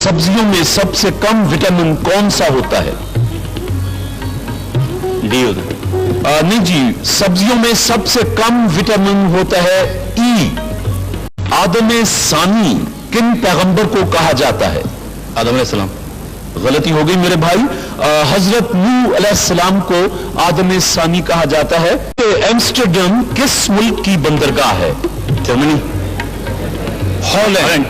सब्जियों में सबसे कम विटामिन कौन सा होता है? डी नहीं जी, सब्जियों में सबसे कम विटामिन होता है ई। आदम सानी किन पैगंबर को कहा जाता है? आदम अलैहिस्सलाम। गलती हो गई मेरे भाई, हजरत नूह अलैहिस्सलाम को आदम सानी कहा जाता है। एम्स्टरडम किस मुल्क की बंदरगाह है? जर्मनी। हॉलैंड।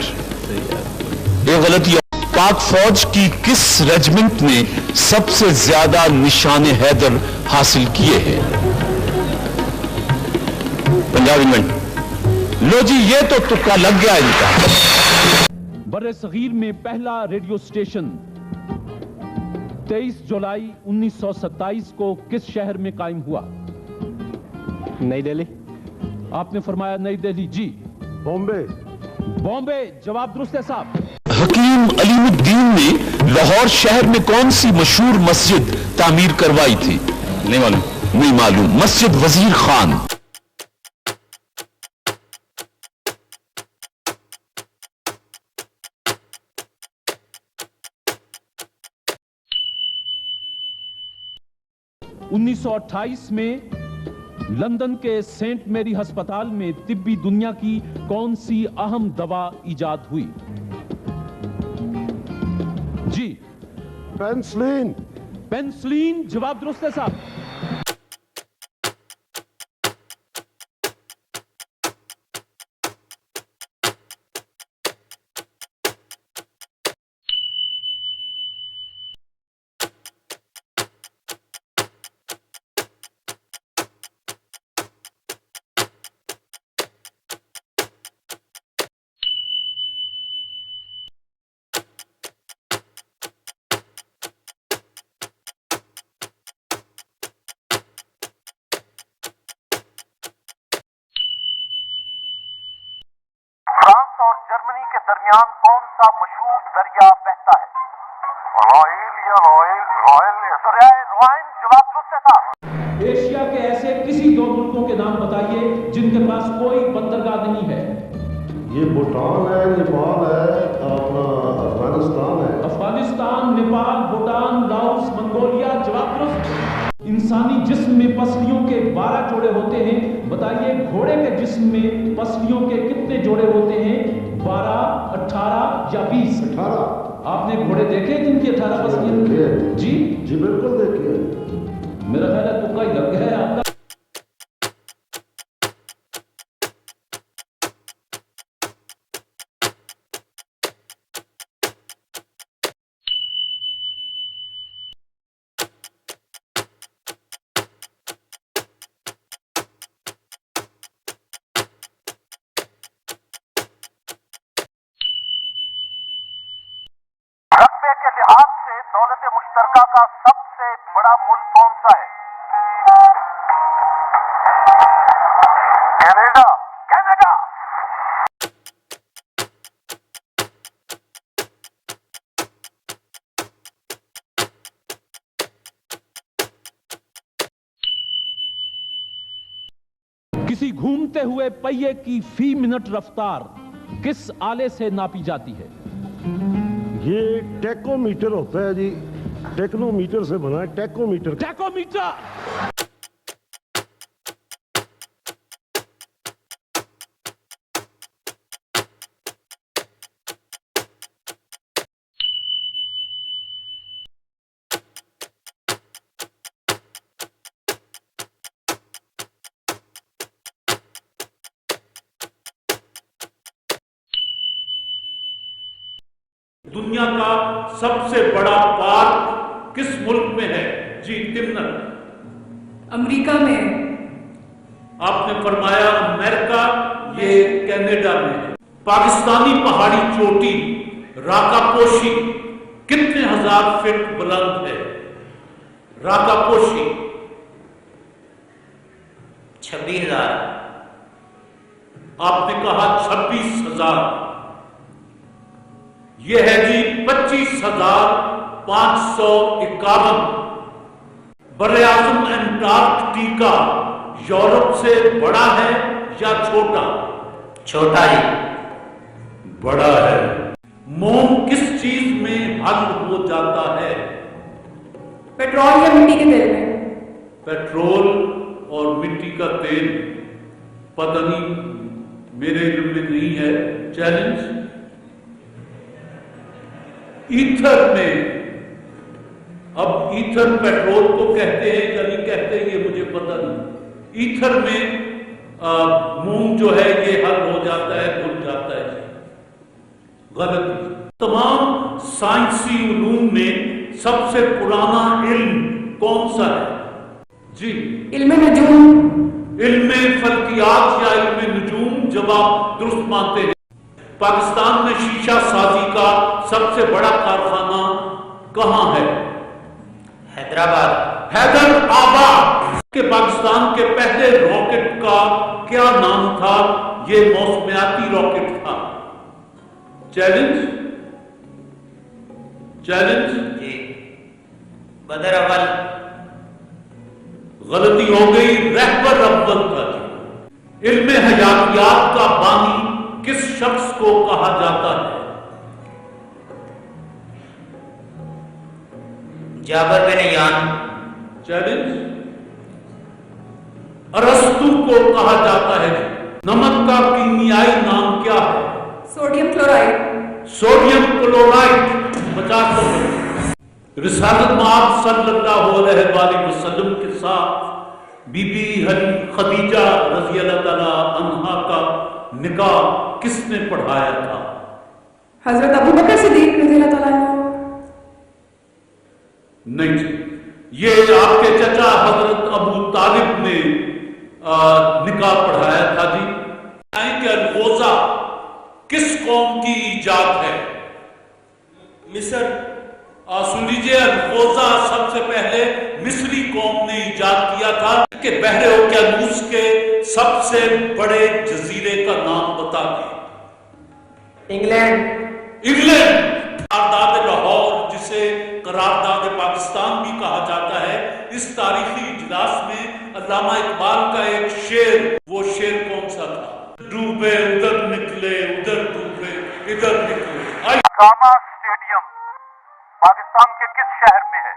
ये गलती। पाक फौज की किस रेजिमेंट ने सबसे ज्यादा निशाने हैदर हासिल किए हैं? पंजाब रेजिमेंट। लो जी, ये तो तुक्का लग गया इनका। बर्रे सगीर में पहला रेडियो स्टेशन 23 जुलाई 1927 को किस शहर में कायम हुआ? नई दिल्ली। आपने फरमाया नई दिल्ली। जी। बॉम्बे। बॉम्बे जवाब दुरुस्त है साहब। हकीम अलीमुद्दीन ने लाहौर शहर में कौन सी मशहूर मस्जिद तामीर करवाई थी? नहीं मालूम। नहीं मालूम। मस्जिद वजीर खान। उन्नीस 1928 में लंदन के सेंट मेरी अस्पताल में तिब्बी दुनिया की कौन सी अहम दवा इजाद हुई? जी। पेनिसिलिन। पेनिसिलिन जवाब दुरुस्त है साहब। फ्रांस और जर्मनी के दरमियान कौन सा मशहूर दरिया बहता है? रॉयल या रॉयल रॉयल जवाब दुरुस्त है साहब। एशिया के ऐसे किसी दो मुल्कों के नाम बताइए जिनके पास कोई बंदरगाह नहीं है। ये भूटान है, नेपाल है, अपना अफगानिस्तान है। अफगानिस्तान, नेपाल, भूटान, लाओस, मंगोलिया जवाब दुरुस्त। इंसानी जिस्म में पसलियों के 12 जोड़े होते हैं, बताइए घोड़े के जिस्म में पसलियों के कितने जोड़े होते हैं? 12, 18 या 20? 18। आपने घोड़े देखे जिनकी 18 पसलियां? जी जी बिल्कुल देखिए। मेरा ख्याल है तुक्का ही लग गया है आपका। रकबे के लिहाज से दौलत मुश्तरका का सबसे बड़ा मुल्क कौन सा है? कनाडा। कनाडा। किसी घूमते हुए पहिए की फी मिनट रफ्तार किस आले से नापी जाती है? ये टेकोमीटर होता है जी, टेक्नोमीटर से बना है। टेकोमीटर। टैकोमीटर। दुनिया का सबसे बड़ा पार्क किस मुल्क में है? जी तिमनत। अमेरिका में। आपने फरमाया अमेरिका, ये कनाडा में है। पाकिस्तानी पहाड़ी चोटी राकापोशी कितने हजार फीट बुलंद है? राकापोशी 26,000। आपने कहा 26,000। यह है जी 25,551। बर्रे आज़म अंटार्कटिका यूरोप से बड़ा है या छोटा? छोटा ही। बड़ा है। मोम किस चीज में हल हो जाता है? पेट्रोल या मिट्टी के तेल में। पेट्रोल और मिट्टी का तेल, पता नहीं, मेरे इल्म में नहीं है। चैलेंज। ईथर में, अब ईथर पेट्रोल को कहते हैं या नहीं कहते हैं ये मुझे पता नहीं। ईथर में मूंग जो है ये हल हो जाता है, घुल जाता है। गलत। तमाम साइंसी उलूम में सबसे पुराना इल्म कौन सा है? जी, इल्म नजूम। इल्म फल्कियात या इल्म नजूम, जवाब दुरुस्त मानते हैं। पाकिस्तान में शीशा साजी का सबसे बड़ा कारखाना कहां है? हैदराबाद। हैदराबाद के पाकिस्तान के पहले रॉकेट का क्या नाम था? ये मौसमियाती रॉकेट था। चैलेंज। चैलेंज। जी, बदर अव्वल। गलती हो गई, रहबर अव्वल था जी। इल्म हयातियात का बानी किस शख्स को कहा जाता है? जाबर बिन यान। चैलेंज। अरस्तु को कहा जाता है जी। नमक का कीमियाई नाम क्या है? Sodium chloride. Sodium chloride. 50। रिसालत मआब सल्लल्लाहु अलैहि वसल्लम के साथ बीबी खदीजा रजी अल्लाह ताला अन्हा का निकाह किसने पढ़ाया था? हजरत अबू बकर सिद्दीक रज़ी अल्लाह ताला अन्हु। नहीं जी, ये आपके चचा हजरत अबू तालिब ने निकाह पढ़ाया था जी। कि अलगोजा किस कौम की इजाद है? मिस्र। सुन लीजिए, अलगोजा सबसे पहले मिस्री कौम ने इजाद किया था। कि बहरे ओकियानूस के सबसे बड़े जजीरे का नाम बता दें। इंग्लैंड। इंग्लैंड। करारदाद लाहौर, जिसे करारदाद पाकिस्तान भी कहा जाता है, इस तारीखी इजलास में अल्लामा इकबाल का एक शेर, वो शेर कौन सा था? डूबे उधर निकले, उधर डूबे इधर निकले। गामा स्टेडियम पाकिस्तान के किस शहर में है?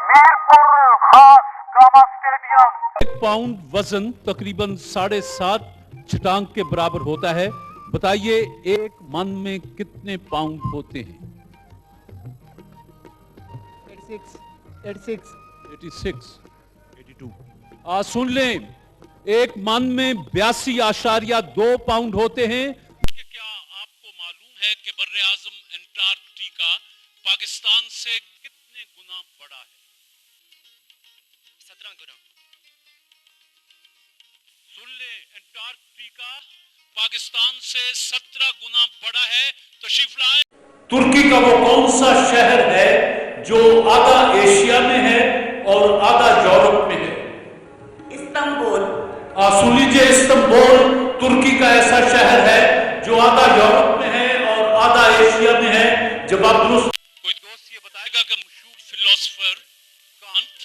मीरपुर खास गामा स्टेडियम। 1 पाउंड वजन तकरीबन 7.5 छटांग के बराबर होता है। बताइए 1 मन में कितने पाउंड होते हैं? 86। 82। सुन लें, 1 मन में 82.2 पाउंड होते हैं। क्या आपको मालूम है कि बर्रे आजम अंटार्कटिका पाकिस्तान से कितने गुना बड़ा है? 17 गुना। सुन लें, अंटार्कटिका पाकिस्तान से 17 गुना बड़ा है। तशरीफ लाएं। तुर्की का वो कौन सा शहर है जो आधा एशिया में है और आधा यूरोप में है? इस्तांबुल। सुन लीजिए, इस्तांबुल तुर्की का ऐसा शहर है जो आधा यूरोप में है और आधा एशिया में है। जवाब दुरुस्त। कोई दोस्त ये बताएगा कि मशहूर फिलोसोफर कांट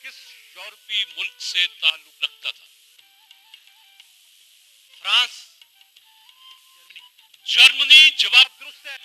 किस यूरोपीय मुल्क से ताल्लुक रखता था? फ्रांस। जर्मनी। जवाब दुरुस्त है।